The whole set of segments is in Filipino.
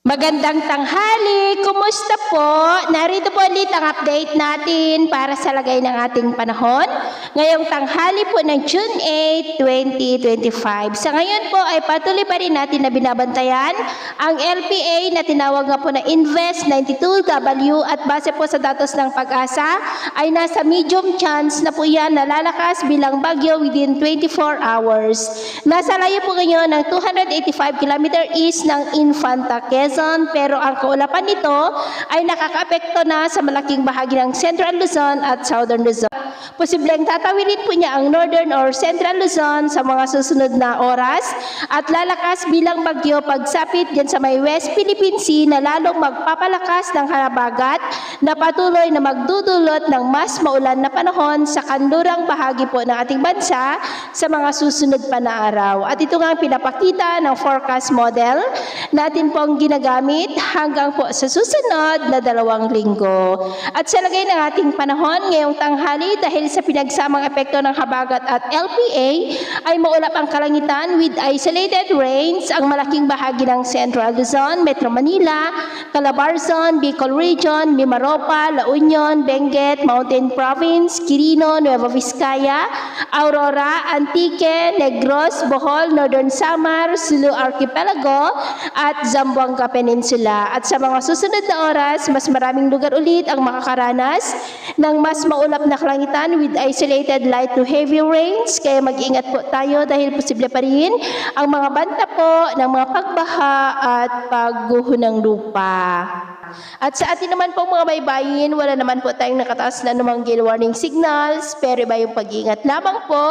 Magandang tanghali! Kumusta po? Narito po ulit ang update natin para sa lagay ng ating panahon. Ngayong tanghali po ng June 8, 2025. Sa ngayon po ay patuloy pa rin natin na binabantayan ang LPA na tinawag nga po na Invest 92W at base po sa datos ng Pag-asa ay nasa medium chance na po yan na lalakas bilang bagyo within 24 hours. Nasa layo po ngayon ng 285 km east ng Infanta, Quezon, pero ang kaulapan nito ay nakakaapekto na sa malaking bahagi ng Central Luzon at Southern Luzon. Posibleng tatawirin po niya ang Northern or Central Luzon sa mga susunod na oras at lalakas bilang bagyo pagsapit dyan sa may West Philippine Sea na lalong magpapalakas ng habagat na patuloy na magdudulot ng mas maulan na panahon sa kanlurang bahagi po ng ating bansa sa mga susunod pa na araw. At ito nga ang pinapakita ng forecast model natin pong ginagamit hanggang po sa susunod na 2 linggo. At sa lagay ng ating panahon ngayong tanghali dahil sa pinagsamang epekto ng habagat at LPA ay maulap ang kalangitan with isolated rains ang malaking bahagi ng Central Luzon, Metro Manila, Calabarzon, Bicol Region, Mimaropa, La Union, Benguet, Mountain Province, Quirino, Nueva Vizcaya, Aurora, Antique, Negros, Bohol, Northern Samar, Sulu Archipelago at Zamboanga Peninsula. At sa mga susunod na oras, mas maraming lugar ulit ang makakaranas ng mas maulap na kalangitan with isolated light to heavy rains. Kaya mag-ingat po tayo dahil posible pa rin ang mga banta po ng mga pagbaha at pagguho ng lupa. At sa atin naman po mga baybayin, wala naman po tayong nakataas na anumang gale warning signals, pero iba yung pag-iingat lamang po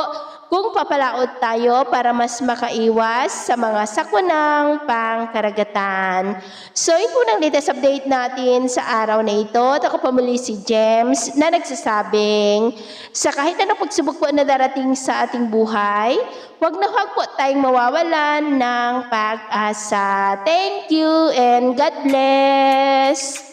kung papalaot tayo para mas makaiwas sa mga sakunang pangkaragatan. So ito po ng latest update natin sa araw na ito. At ako pa muli si James na nagsasabing sa kahit anong pagsubok po na darating sa ating buhay, huwag na huwag po tayong mawawalan ng pag-asa. Thank you and God bless!